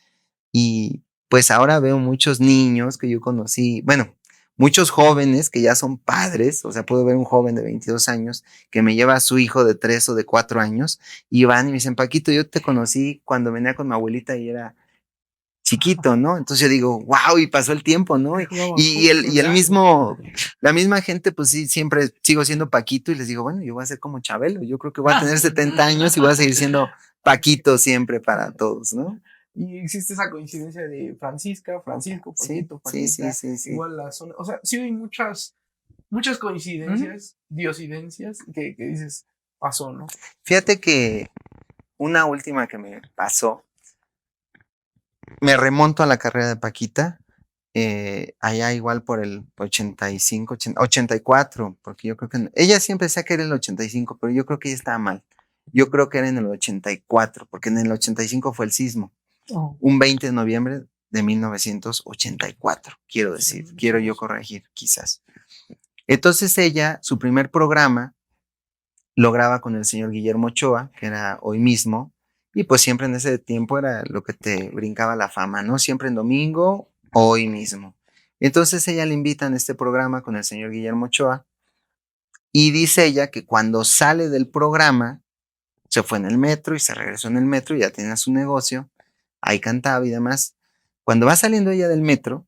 y pues ahora veo muchos niños que yo conocí, bueno, muchos jóvenes que ya son padres, o sea, puedo ver un joven de 22 años que me lleva a su hijo de 3 o de 4 años y van y me dicen, Paquito, yo te conocí cuando venía con mi abuelita y era chiquito, ¿no? Entonces yo digo, wow, y pasó el tiempo, ¿no? Y el mismo, la misma gente, pues sí, siempre sigo siendo Paquito y les digo, bueno, yo voy a ser como Chabelo, yo creo que voy a tener 70 años y voy a seguir siendo Paquito siempre para todos, ¿no? Y existe esa coincidencia de Francisco, Sí, Paquito, sí, sí, Paquita, sí, sí. igual la zona. O sea, sí hay muchas coincidencias, diosidencias que dices, pasó, ¿no? Fíjate que una última que me pasó, me remonto a la carrera de Paquita, allá igual por el 85, 84, porque yo creo que ella siempre decía que era el 85, pero yo creo que ella estaba mal. Yo creo que era en el 84, porque en el 85 fue el sismo, Oh. un 20 de noviembre de 1984, quiero decir, Sí, quiero yo corregir, quizás. Entonces ella, su primer programa, lo graba con el señor Guillermo Ochoa, que era hoy mismo, y pues siempre en ese tiempo era lo que te brincaba la fama, ¿no? Siempre en domingo, hoy mismo. Entonces ella le invita en este programa con el señor Guillermo Ochoa, y dice ella que cuando sale del programa, se fue en el metro y se regresó en el metro, y ya tenía su negocio, ahí cantaba y demás. Cuando va saliendo ella del metro,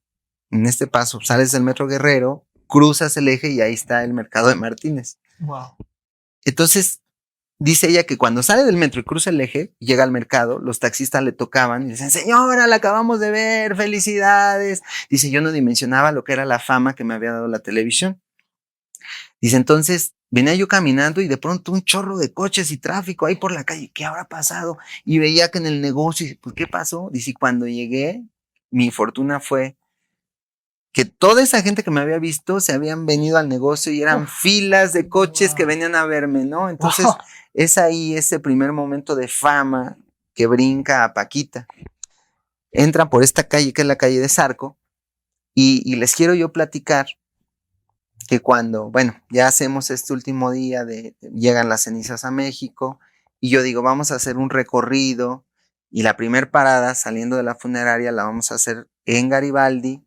en este paso, sales del metro Guerrero, cruzas el eje y ahí está el mercado de Martínez. Wow. Entonces, dice ella que cuando sale del metro y cruza el eje, llega al mercado, los taxistas le tocaban y dicen, señora, la acabamos de ver, felicidades. Dice, yo no dimensionaba lo que era la fama que me había dado la televisión. Dice, entonces venía yo caminando y de pronto un chorro de coches y tráfico ahí por la calle, ¿qué habrá pasado? Y veía que en el negocio, pues, ¿qué pasó? Dice, cuando llegué, mi fortuna fue que toda esa gente que me había visto se habían venido al negocio y eran filas de coches que venían a verme, ¿no? Entonces, es ahí ese primer momento de fama que brinca a Paquita. Entran por esta calle, que es la calle de Zarco, y les quiero yo platicar que cuando, bueno, ya hacemos este último día llegan las cenizas a México, y yo digo, vamos a hacer un recorrido, y la primer parada saliendo de la funeraria la vamos a hacer en Garibaldi.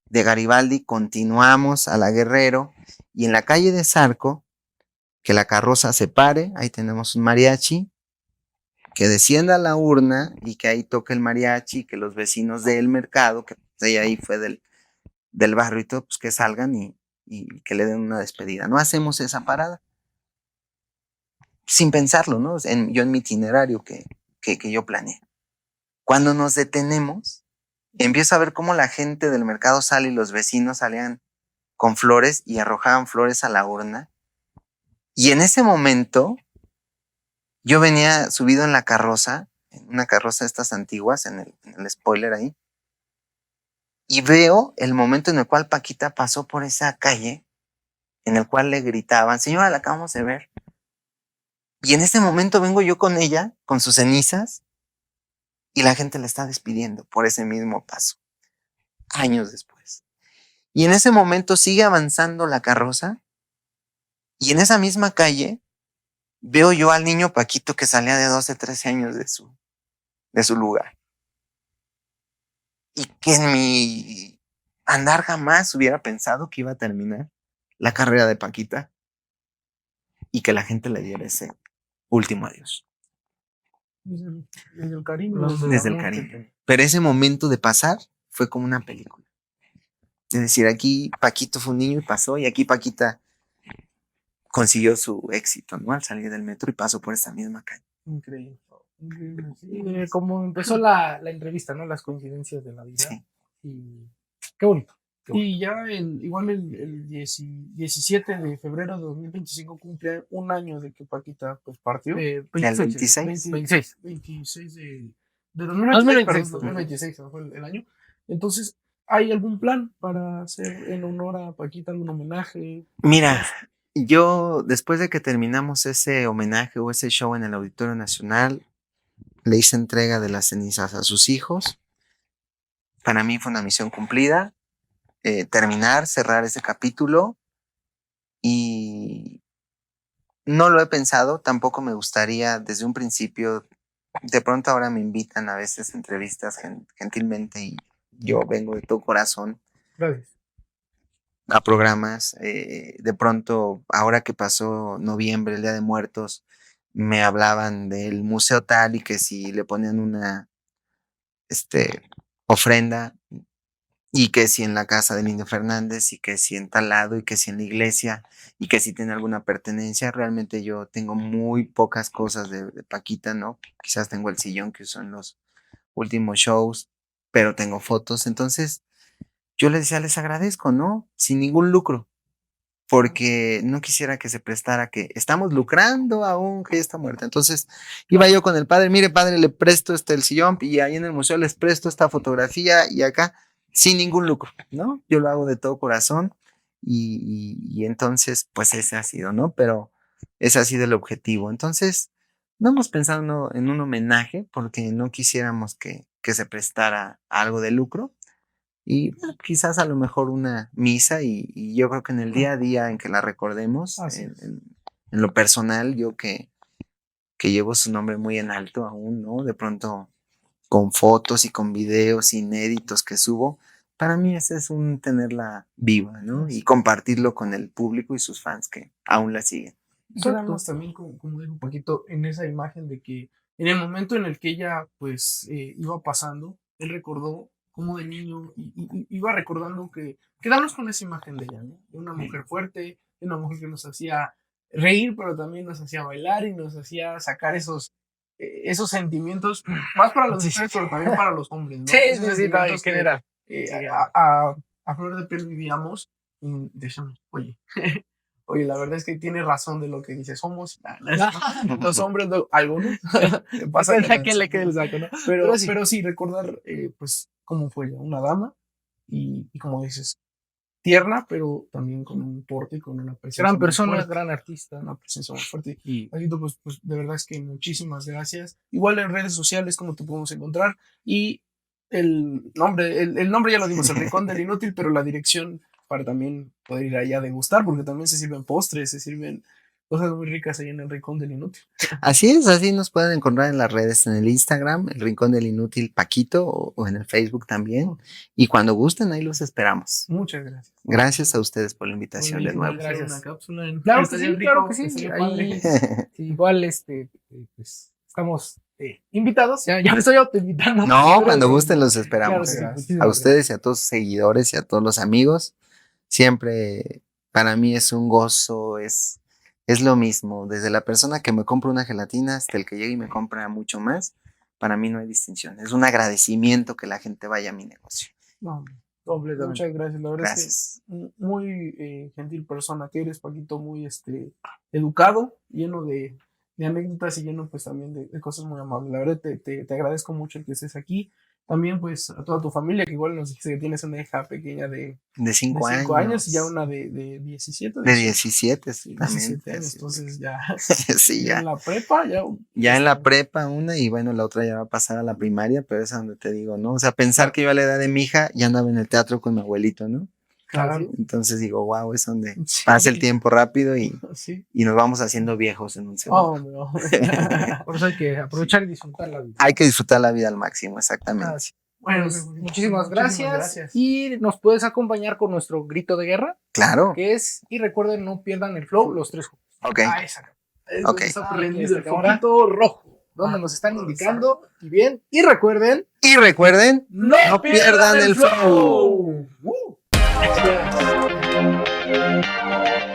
De Garibaldi continuamos a la Guerrero y en la calle de Zarco, que la carroza se pare, ahí tenemos un mariachi, que descienda a la urna y que ahí toque el mariachi, que los vecinos del mercado, que pues, ella ahí fue del barrio y todo, pues que salgan y y que le den una despedida. No hacemos esa parada. Sin pensarlo, ¿no? Yo en mi itinerario que yo planeé. Cuando nos detenemos, empiezo a ver cómo la gente del mercado sale y los vecinos salían con flores y arrojaban flores a la urna. Y en ese momento, yo venía subido en la carroza, en una carroza de estas antiguas, en el spoiler ahí, y veo el momento en el cual Paquita pasó por esa calle, en el cual le gritaban, señora, la acabamos de ver. Y en ese momento vengo yo con ella, con sus cenizas, y la gente la está despidiendo por ese mismo paso, años después. Y en ese momento sigue avanzando la carroza, y en esa misma calle veo yo al niño Paquito que salía de 12, 13 años de su lugar. Y que en mi andar jamás hubiera pensado que iba a terminar la carrera de Paquita y que la gente le diera ese último adiós. Desde el cariño. Desde el cariño. Pero ese momento de pasar fue como una película. Es decir, aquí Paquito fue un niño y pasó, y aquí Paquita consiguió su éxito, ¿no? Al salir del metro y pasó por esta misma calle. Increíble. Increíble. Sí. Como empezó la entrevista, ¿no? Las coincidencias de la vida. Sí. Y qué bonito. Y ya igual el 17 de febrero de 2025 cumple un año de que Paquita pues partió. ¿El 26? 26 de 2026, perdón, 2026 fue el año. Entonces, ¿hay algún plan para hacer en honor a Paquita algún homenaje? Mira, yo después de que terminamos ese homenaje o ese show en el Auditorio Nacional, le hice entrega de las cenizas a sus hijos. Para mí fue una misión cumplida. Cerrar ese capítulo, y no lo he pensado, tampoco me gustaría desde un principio. De pronto ahora me invitan a veces a entrevistas gentilmente y yo vengo de todo corazón. Gracias. A programas. De pronto, ahora que pasó noviembre, el Día de Muertos, me hablaban del museo tal y que si le ponían una ofrenda, y que si en la casa del Indio Fernández, y que si en tal lado, y que si en la iglesia, y que si tiene alguna pertenencia. Realmente yo tengo muy pocas cosas de Paquita, ¿no? Quizás tengo el sillón que usó en los últimos shows, pero tengo fotos. Entonces, yo les decía, les agradezco, ¿no? Sin ningún lucro, porque no quisiera que se prestara que estamos lucrando aún que ella está muerta. Entonces, iba yo con el padre, mire, padre, le presto el sillón, y ahí en el museo les presto esta fotografía, y acá, sin ningún lucro, ¿no? Yo lo hago de todo corazón, y entonces, pues ese ha sido, ¿no? Pero ese ha sido el objetivo. Entonces, no hemos pensado en un homenaje porque no quisiéramos que se prestara a algo de lucro, y bueno, quizás a lo mejor una misa, y yo creo que en el día a día en que la recordemos, en lo personal, yo que llevo su nombre muy en alto aún, ¿no? De pronto con fotos y con videos inéditos que subo, para mí ese es un tenerla viva, ¿no? Y compartirlo con el público y sus fans que aún la siguen. Quedarnos también, como dijo Paquito, en esa imagen de que en el momento en el que ella pues iba pasando, él recordó cómo de niño iba recordando que quedarnos con esa imagen de ella, ¿no? De una mujer fuerte, de una mujer que nos hacía reír, pero también nos hacía bailar y nos hacía sacar esos sentimientos, más para las mujeres, pero también para los hombres, ¿no? Sí, Esos en sentimientos general. a flor de piel vivíamos y decíamos, oye, la verdad es que tiene razón de lo que dice. Somos los hombres, algunos. Pasa que le quede el saco, ¿no? Pero sí, recordar, pues, cómo fue ella, una dama y como dices, tierna, pero también con un porte y con una presencia. Gran persona, fuerte, gran artista. una presencia muy fuerte. Y pues, de verdad es que muchísimas gracias. Igual en redes sociales, como te podemos encontrar. Y el nombre ya lo dimos, El Rincón del Inútil, pero la dirección para también poder ir allá a degustar, porque también se sirven postres, se sirven cosas muy ricas ahí en El Rincón del Inútil. Así es, así nos pueden encontrar en las redes, en el Instagram, El Rincón del Inútil Paquito, o en el Facebook también. Y cuando gusten, ahí los esperamos. Muchas gracias. Gracias a ustedes por la invitación de nuevo. Gracias. Una cápsula Claro que sí. Ahí, igual, pues, estamos invitados. Ya me estoy autoinvitando. No, cuando gusten los esperamos. Claro, A ustedes y a todos sus seguidores y a todos los amigos. Siempre para mí es un gozo, es lo mismo. Desde la persona que me compra una gelatina hasta el que llega y me compra mucho más, para mí no hay distinción. Es un agradecimiento que la gente vaya a mi negocio. No, Completamente. muchas gracias, la verdad Gracias. es que muy gentil persona que eres, Paquito, muy educado, lleno de anécdotas y lleno pues también de cosas muy amables. La verdad te agradezco mucho el que estés aquí. También pues a toda tu familia, que igual nos dijiste que tienes una hija pequeña de De 5 5 años y ya años. una de 17, De 18. 17, Sí, exactamente. 17 años, así es. entonces ya, Sí, ya en ya. la prepa, Ya en la prepa una y bueno, la otra ya va a pasar a la primaria, pero es a donde te digo, ¿no? O sea, pensar que yo a la edad de mi hija ya andaba en el teatro con mi abuelito, ¿no? claro. Entonces digo, wow, es donde Sí. pasa el tiempo rápido y Sí. nos vamos haciendo viejos en un segundo. No. Por eso hay que aprovechar y disfrutar la vida. Hay que disfrutar la vida al máximo, exactamente. Así. Bueno, Pues, muchísimas gracias. gracias. Y nos puedes acompañar con nuestro grito de guerra, Claro. que es, y recuerden, no pierdan el flow, los 3 juntos. Ok. Ah, esa. Es Ok. donde está Aquí prendido está el cámara. foquito rojo. Donde nos están indicando. Y bien, y recuerden, Y recuerden, ¡No, pierdan el flow. Gracias.